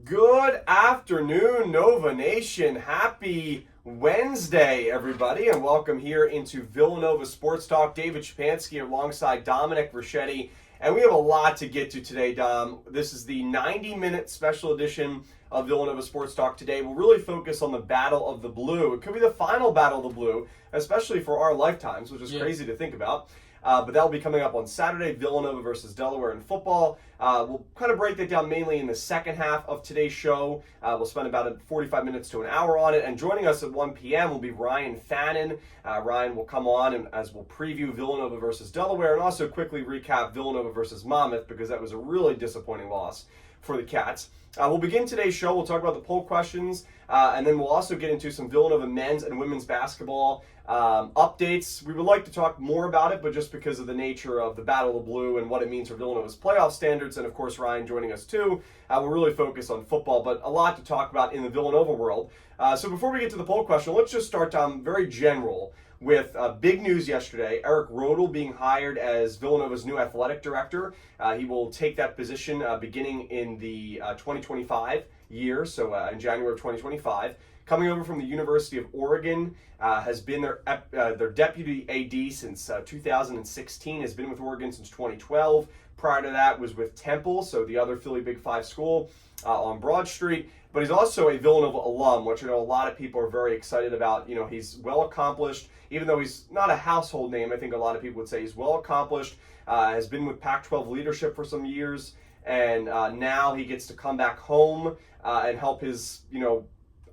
Good afternoon, Nova Nation. Happy Wednesday, everybody, and welcome here into Villanova Sports Talk. David Szczepanski alongside Dominic, Richetti, and we have a lot to get to today, Dom. This is the 90-minute special edition of Villanova Sports Talk today. We'll really focus on the Battle of the Blue. It could be the final Battle of the Blue, especially for our lifetimes, which is crazy to think about. But that'll be coming up on Saturday, Villanova versus Delaware in football. We'll kind of break that down mainly in the second half of today's show. We'll spend about 45 minutes to an hour on it. And joining us at 1 p.m. will be Ryan Fannin. Ryan will come on and as we'll preview Villanova versus Delaware and also quickly recap Villanova versus Monmouth because that was a really disappointing loss for the Cats. We'll begin today's show. We'll talk about the poll questions, and then we'll also get into some Villanova men's and women's basketball updates. We would like to talk more about it, but just because of the nature of the Battle of Blue and what it means for Villanova's playoff standards, and of course Ryan joining us too, we'll really focus on football, but a lot to talk about in the Villanova world. So before we get to the poll question, let's just start very general with big news yesterday. Eric Rodel being hired as Villanova's new athletic director. He will take that position beginning in the 2025 year, so in January of 2025. Coming over from the University of Oregon, has been their deputy AD since 2016, has been with Oregon since 2012. Prior to that was with Temple, so the other Philly Big Five school on Broad Street. But he's also a Villanova alum, which I know a lot of people are very excited about. You know, he's well accomplished, even though he's not a household name. I think a lot of people would say he's well accomplished, has been with Pac-12 leadership for some years, and now he gets to come back home and help his,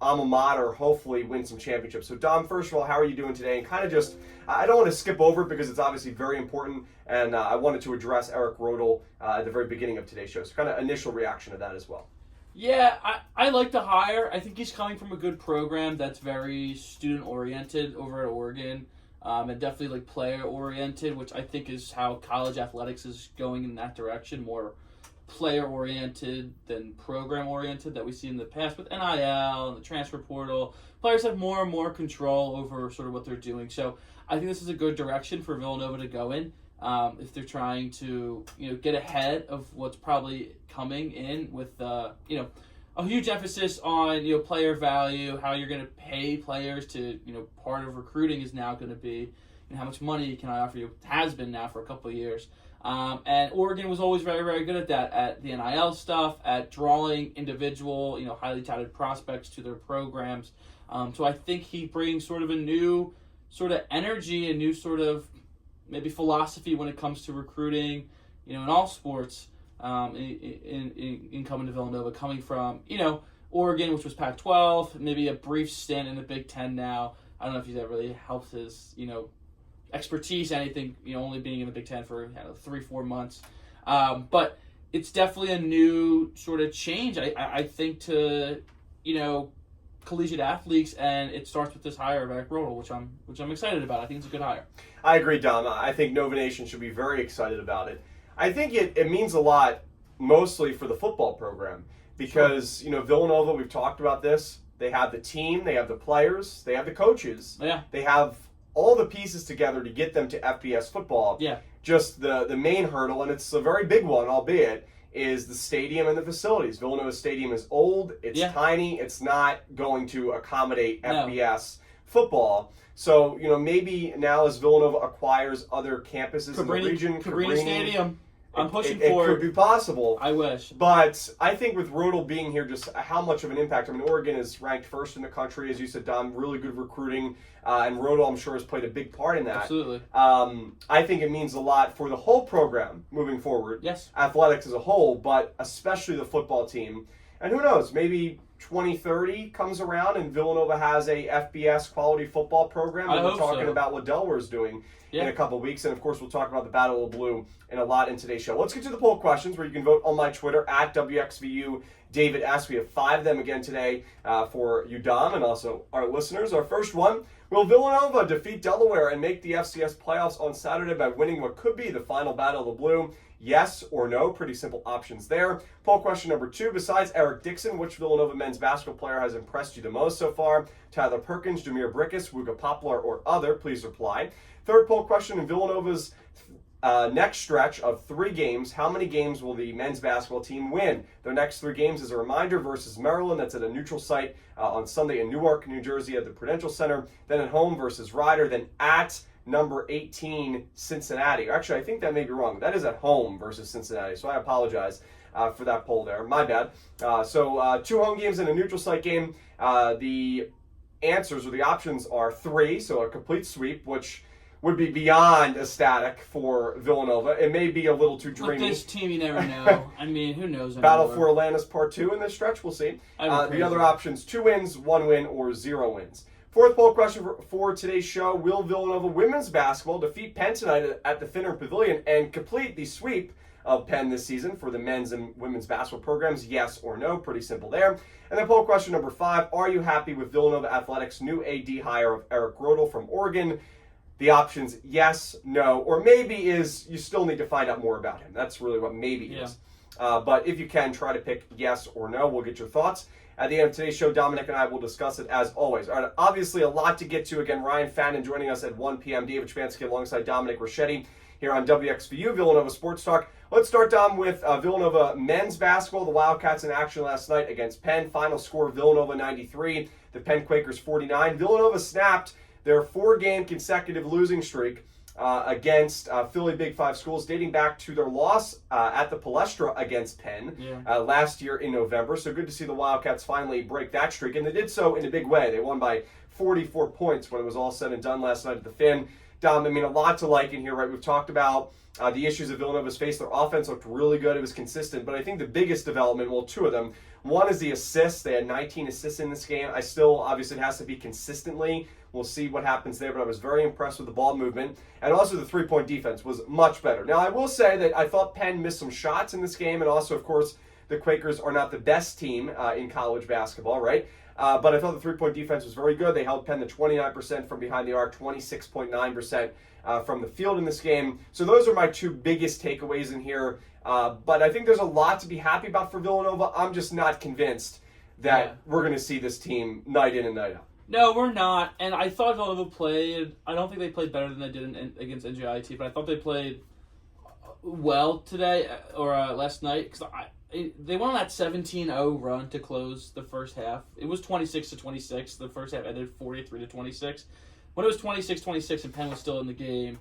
alma mater hopefully win some championships. So Dom, first of all, how are you doing today? And kind of just, I don't want to skip over it because it's obviously very important, and I wanted to address Eric Rodel at the very beginning of today's show. So kind of initial reaction to that as well. Yeah, I like the hire. I think he's coming from a good program that's very student-oriented over at Oregon, and definitely player-oriented, which I think is how college athletics is going in that direction, more player-oriented than program-oriented that we see in the past with NIL and the transfer portal. Players have more and more control over sort of what they're doing. So I think this is a good direction for Villanova to go in if they're trying to get ahead of what's probably coming in with a huge emphasis on player value, how you're going to pay players to part of recruiting is now going to be how much money can I offer you, has been now for a couple of years. And Oregon was always very, very good at that, at the NIL stuff, at drawing individual, highly touted prospects to their programs. So I think he brings sort of a new sort of energy, a new sort of maybe philosophy when it comes to recruiting, in all sports, in coming to Villanova, coming from, Oregon, which was Pac-12, maybe a brief stint in the Big Ten now. I don't know if that really helps his, expertise, anything, only being in the Big Ten for 3-4 months. But it's definitely a new sort of change, I think, to, collegiate athletes, and it starts with this hire of Eric Rodel, which I'm excited about. I think it's a good hire. I agree, Dom. I think Nova Nation should be very excited about it. I think it means a lot, mostly for the football program, because, Villanova, we've talked about this, they have the team, they have the players, they have the coaches. Yeah. They have all the pieces together to get them to FBS football. Yeah. Just the main hurdle, and it's a very big one, albeit, is the stadium and the facilities. Villanova Stadium is old, it's tiny, it's not going to accommodate FBS football. So, maybe now as Villanova acquires other campuses in the region, Cabrini Stadium, I'm pushing for it. It could be possible. I wish. But I think with Rodel being here, just how much of an impact. I mean, Oregon is ranked first in the country, as you said, Dom, really good recruiting. And Rodel, I'm sure, has played a big part in that. Absolutely. I think it means a lot for the whole program moving forward. Yes. Athletics as a whole, but especially the football team. And who knows, maybe 2030 comes around and Villanova has a FBS quality football program. And we're talking about what Delaware's doing in a couple of weeks. And, of course, we'll talk about the Battle of Blue and a lot in today's show. Let's get to the poll questions where you can vote on my Twitter, at WXVU David S. We have 5 of them again today for you, Dom, and also our listeners. Our first one, will Villanova defeat Delaware and make the FCS playoffs on Saturday by winning what could be the final Battle of the Blue? Yes or no? Pretty simple options there. Poll question number 2, besides Eric Dixon, which Villanova men's basketball player has impressed you the most so far? Tyler Perkins, Jameer Brickus, Wuga Poplar, or other? Please reply. Third poll question, in Villanova's next stretch of 3 games. How many games will the men's basketball team win? Their next 3 games, as a reminder, versus Maryland. That's at a neutral site on Sunday in Newark, New Jersey at the Prudential Center. Then at home versus Rider. Then at number 18, Cincinnati. Actually, I think that may be wrong. That is at home versus Cincinnati, so I apologize for that poll there. My bad. So 2 home games and a neutral site game. The answers or the options are 3, so a complete sweep, which would be beyond ecstatic for Villanova. It may be a little too dreamy. With this team, you never know. I mean, who knows anymore. Battle for Atlantis Part 2 in this stretch, we'll see. The other options, 2 wins, 1 win, or 0 wins. 4th poll question for today's show: will Villanova women's basketball defeat Penn tonight at the Finner Pavilion and complete the sweep of Penn this season for the men's and women's basketball programs? Yes or no. Pretty simple there. And then poll question number 5: are you happy with Villanova Athletics' new AD hire of Eric Grodel from Oregon? The options yes, no, or maybe is you still need to find out more about him. That's really what maybe is. But if you can, try to pick yes or no. We'll get your thoughts. At the end of today's show, Dominic and I will discuss it as always. All right, obviously a lot to get to. Again, Ryan Fannin joining us at 1 p.m. David Szczepanski alongside Dominic Richetti here on WXVU, Villanova Sports Talk. Let's start, Dom, with Villanova men's basketball. The Wildcats in action last night against Penn. Final score, Villanova 93, the Penn Quakers 49. Villanova snapped their 4-game consecutive losing streak against Philly Big Five schools, dating back to their loss at the Palestra against Penn last year in November. So good to see the Wildcats finally break that streak, and they did so in a big way. They won by 44 points when it was all said and done last night at the Finn. Dom, I mean, a lot to like in here, right? We've talked about the issues that Villanova's faced. Their offense looked really good. It was consistent. But I think the biggest development, well, 2 of them. One is the assists. They had 19 assists in this game. Obviously, it has to be consistently. We'll see what happens there, but I was very impressed with the ball movement. And also the 3-point defense was much better. Now, I will say that I thought Penn missed some shots in this game, and also, of course, the Quakers are not the best team in college basketball, right? But I thought the 3-point defense was very good. They held Penn to 29% from behind the arc, 26.9% from the field in this game. So those are my 2 biggest takeaways in here. But I think there's a lot to be happy about for Villanova. I'm just not convinced that we're going to see this team night in and night out. No, we're not. And I thought Villanova played, I don't think they played better than they did against NJIT, but I thought they played well today, or last night, because they went on that 17-0 run to close the first half. It was 26-26. The first half ended 43-26. When it was 26-26 and Penn was still in the game,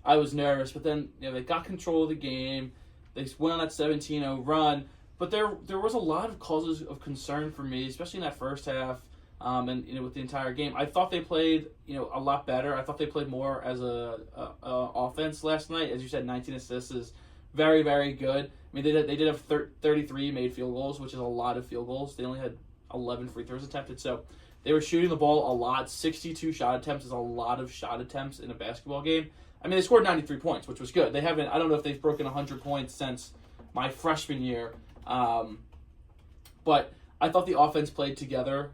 I was nervous. But then they got control of the game. They went on that 17-0 run. But there was a lot of causes of concern for me, especially in that first half. And with the entire game, I thought they played a lot better. I thought they played more as a offense last night. As you said, 19 assists is very, very good. I mean, they did have 33 made field goals, which is a lot of field goals. They only had 11 free throws attempted, so they were shooting the ball a lot. 62 shot attempts is a lot of shot attempts in a basketball game. I mean, they scored 93 points, which was good. I don't know if they've broken 100 points since my freshman year, but I thought the offense played together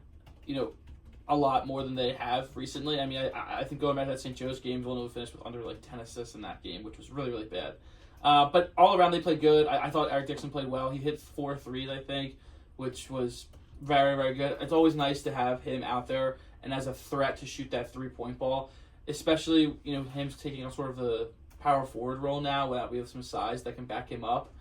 a lot more than they have recently. I mean, I think going back to that St. Joe's game, Villanova finished with under 10 assists in that game, which was really, really bad. But all around they played good. I thought Eric Dixon played well. He hit 4 threes, I think, which was very, very good. It's always nice to have him out there and as a threat to shoot that 3-point ball, especially, him taking on sort of the power forward role now that we have some size that can back him up.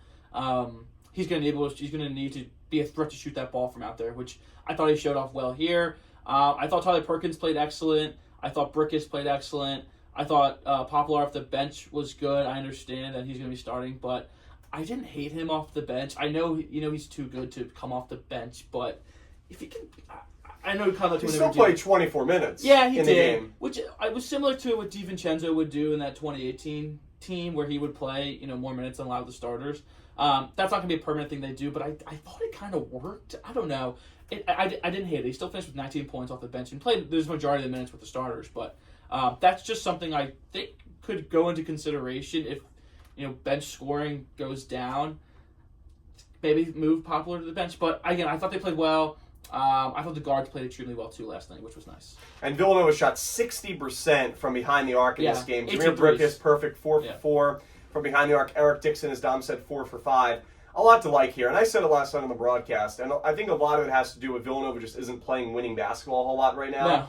He's going to need to be a threat to shoot that ball from out there, which I thought he showed off well here. I thought Tyler Perkins played excellent. I thought Brickus played excellent. I thought Poplar off the bench was good. I understand that he's going to be starting, but I didn't hate him off the bench. I know he's too good to come off the bench, but if he can, I know he still played 24 minutes. Yeah, he in did. The game. Which I was similar to what DiVincenzo would do in that 2018 team, where he would play more minutes than a lot of the starters. That's not going to be a permanent thing they do, but I thought it kind of worked. I don't know. I didn't hate it. He still finished with 19 points off the bench and played the majority of the minutes with the starters, but that's just something I think could go into consideration if bench scoring goes down. Maybe move Poplar to the bench, but again, I thought they played well. I thought the guards played extremely well too last night, which was nice. And Villanova shot 60% from behind the arc in this game. Jameer Brickus, perfect, 4 for 4 from behind the arc. Eric Dixon, as Dom said, 4 for 5. A lot to like here, and I said it last night on the broadcast, and I think a lot of it has to do with Villanova just isn't playing winning basketball a whole lot right now. No.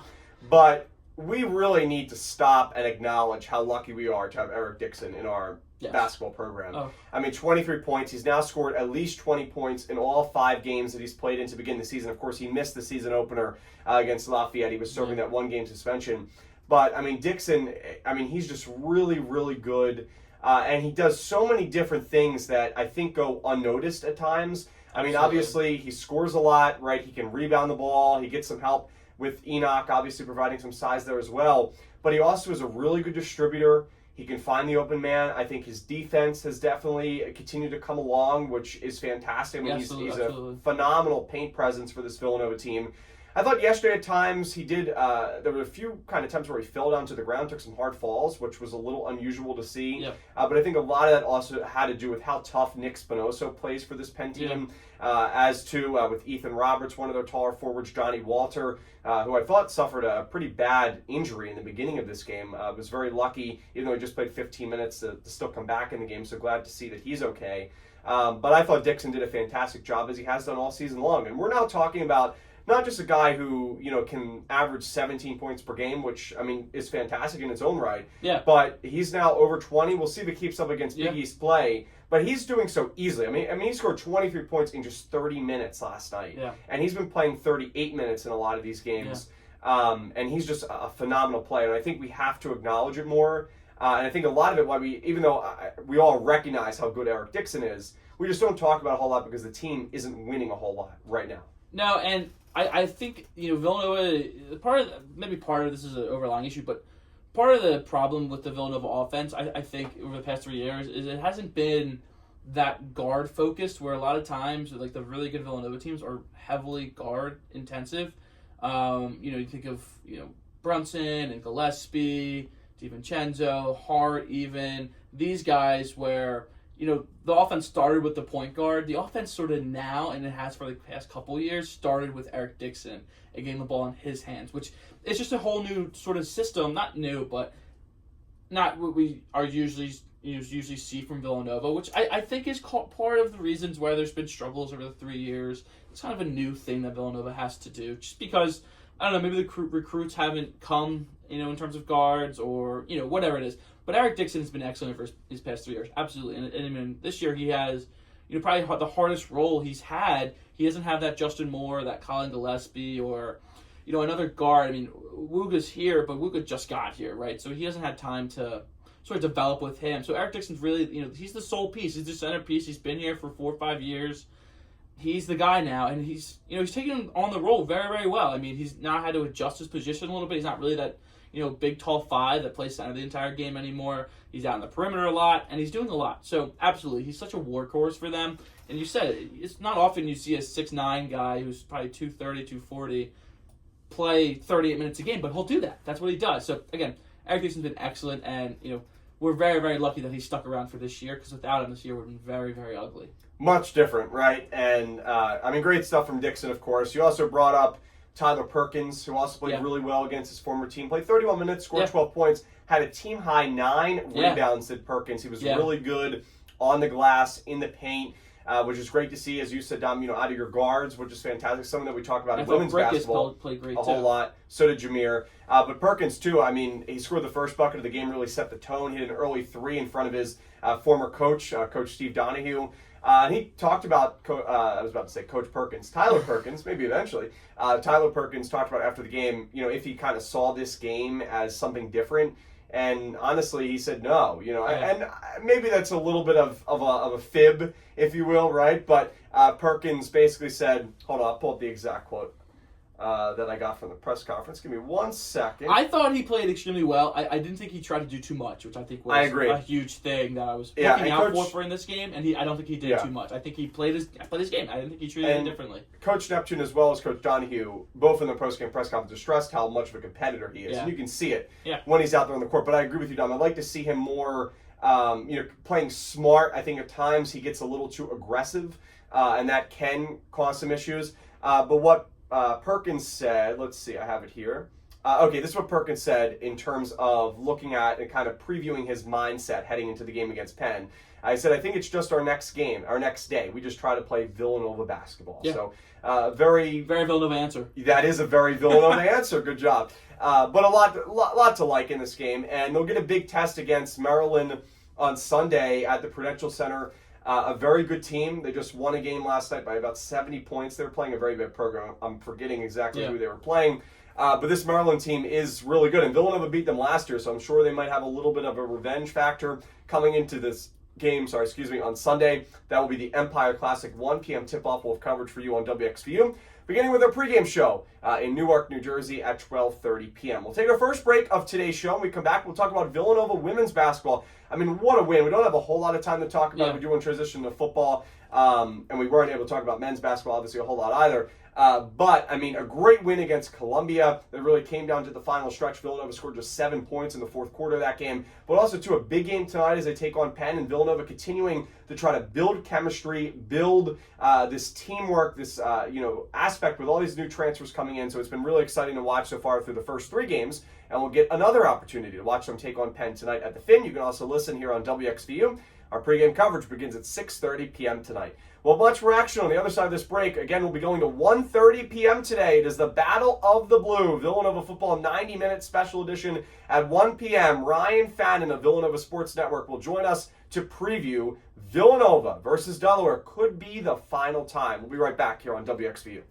But we really need to stop and acknowledge how lucky we are to have Eric Dixon in our basketball program. Oh. I mean, 23 points. He's now scored at least 20 points in all 5 games that he's played in to begin the season. Of course, he missed the season opener against Lafayette. He was serving that 1-game suspension. But, I mean, Dixon, I mean, he's just really, really good. And he does so many different things that I think go unnoticed at times. I mean, obviously, he scores a lot, right? He can rebound the ball. He gets some help with Enoch, obviously providing some size there as well. But he also is a really good distributor. He can find the open man. I think his defense has definitely continued to come along, which is fantastic. I mean, he's a phenomenal paint presence for this Villanova team. I thought yesterday at times he did, there were a few kind of times where he fell down to the ground, took some hard falls, which was a little unusual to see. Yeah. But I think a lot of that also had to do with how tough Nick Spinoso plays for this Penn team. As to with Ethan Roberts, one of their taller forwards, Johnny Walter, who I thought suffered a pretty bad injury in the beginning of this game. Was very lucky, even though he just played 15 minutes, to still come back in the game. So glad to see that he's okay. But I thought Dixon did a fantastic job, as he has done all season long. And we're now talking about not just a guy who, you know, can average 17 points per game, which, I mean, is fantastic in its own right. Yeah. But he's now over 20. We'll see if it keeps up against Big East play. But he's doing so easily. I mean, he scored 23 points in just 30 minutes last night. Yeah. And he's been playing 38 minutes in a lot of these games. Yeah. And he's just a phenomenal player. And I think we have to acknowledge it more. And I think a lot of it, why even though we all recognize how good Eric Dixon is, we just don't talk about it a whole lot because the team isn't winning a whole lot right now. No, and I think, you know, Villanova, maybe part of this is an overlying issue, but part of the problem with the Villanova offense, I think, over the past 3 years, is it hasn't been that guard focused, where a lot of times, like, the really good Villanova teams are heavily guard intensive. You know, you think of, you know, Brunson and Gillespie, DiVincenzo, Hart even, these guys where, you know, the offense started with the point guard. The offense sort of now, and it has for the past couple of years, started with Eric Dixon and getting the ball in his hands, which is just a whole new sort of system. Not new, but not what we are usually see from Villanova, which I think is part of the reasons why there's been struggles over the 3 years. It's kind of a new thing that Villanova has to do, just because, I don't know, maybe the recruits haven't come, you know, in terms of guards or, you know, whatever it is. But Eric Dixon has been excellent for his past 3 years, absolutely. And I mean, this year he has, you know, probably the hardest role he's had. He doesn't have that Justin Moore, that Colin Gillespie, or, you know, another guard. I mean, Wuga's here, but Wuga just got here, right? So he hasn't had time to sort of develop with him. So Eric Dixon's really, you know, he's the sole piece. He's the centerpiece. He's been here for 4 or 5 years. He's the guy now, and he's taking on the role very, very well. I mean, he's now had to adjust his position a little bit. He's not really that, you know, big, tall 5 that plays center the entire game anymore. He's out on the perimeter a lot, and he's doing a lot. So, absolutely, he's such a workhorse for them. And you said it, it's not often you see a 6'9" guy who's probably 230, 240 play 38 minutes a game, but he'll do that. That's what he does. So, again, Eric Dixon's been excellent, and, you know, we're very, very lucky that he stuck around for this year, because without him, this year would have been very, very ugly. Much different, right? And, I mean, great stuff from Dixon, of course. You also brought up Tyler Perkins, who also played really well against his former team. Played 31 minutes, scored 12 points, had a team-high 9 rebounds, did Perkins. He was really good on the glass, in the paint, which is great to see, as you said, Dom, you know, out of your guards, which is fantastic. Something that we talk about in women's basketball played great a whole lot. So did Jameer. But Perkins, too, I mean, he scored the first bucket of the game, really set the tone, hit an early 3 in front of his former coach, Coach Steve Donahue. And he talked about, I was about to say Coach Perkins, Tyler Perkins, maybe eventually. Tyler Perkins talked about after the game, you know, if he kind of saw this game as something different. And honestly, he said no, you know, and maybe that's a little bit of a fib, if you will, right? But Perkins basically said, hold on, I'll pull up the exact quote that I got from the press conference. Give me 1 second. I thought he played extremely well. I didn't think he tried to do too much, which I think was a huge thing that I was looking out for in this game. And I don't think he did too much. I think he played his game. I didn't think he treated it differently. Coach Neptune, as well as Coach Donahue, both in the post-game press conference, stressed how much of a competitor he is. Yeah. And you can see it when he's out there on the court. But I agree with you, Dom. I'd like to see him more, you know, playing smart. I think at times he gets a little too aggressive, and that can cause some issues. But what Perkins said, let's see, I have it here. Okay, this is what Perkins said in terms of looking at and kind of previewing his mindset heading into the game against Penn. I said, I think it's just our next game, our next day. We just try to play Villanova basketball. Yeah. So, very Villanova answer. That is a very Villanova answer. Good job. But a lot to like in this game. And they'll get a big test against Maryland on Sunday at the Prudential Center. A very good team. They just won a game last night by about 70 points. They were playing a very good program. I'm forgetting exactly who they were playing. But this Maryland team is really good. And Villanova beat them last year, so I'm sure they might have a little bit of a revenge factor coming into this game, on Sunday. That will be the Empire Classic 1 p.m. tip-off. We'll have coverage for you on WXVU, beginning with our pregame show in Newark, New Jersey at 12:30 p.m. We'll take our first break of today's show. When we come back, we'll talk about Villanova women's basketball. I mean, what a win. We don't have a whole lot of time to talk about. We do want to transition to football, and we weren't able to talk about men's basketball, obviously, a whole lot either. But, I mean, a great win against Columbia. That really came down to the final stretch. Villanova scored just 7 points in the fourth quarter of that game. But also, to a big game tonight as they take on Penn, and Villanova continuing to try to build chemistry, build this teamwork, this aspect with all these new transfers coming in. So it's been really exciting to watch so far through the first 3 games. And we'll get another opportunity to watch them take on Penn tonight at the Finn. You can also listen here on WXVU. Our pregame coverage begins at 6:30 p.m. tonight. Well, much more action on the other side of this break. Again, we'll be going to 1:30 p.m. today. It is the Battle of the Blue, Villanova Football 90-minute special edition at 1 p.m. Ryan Fannin of Villanova Sports Network will join us to preview Villanova versus Delaware. Could be the final time. We'll be right back here on WXVU.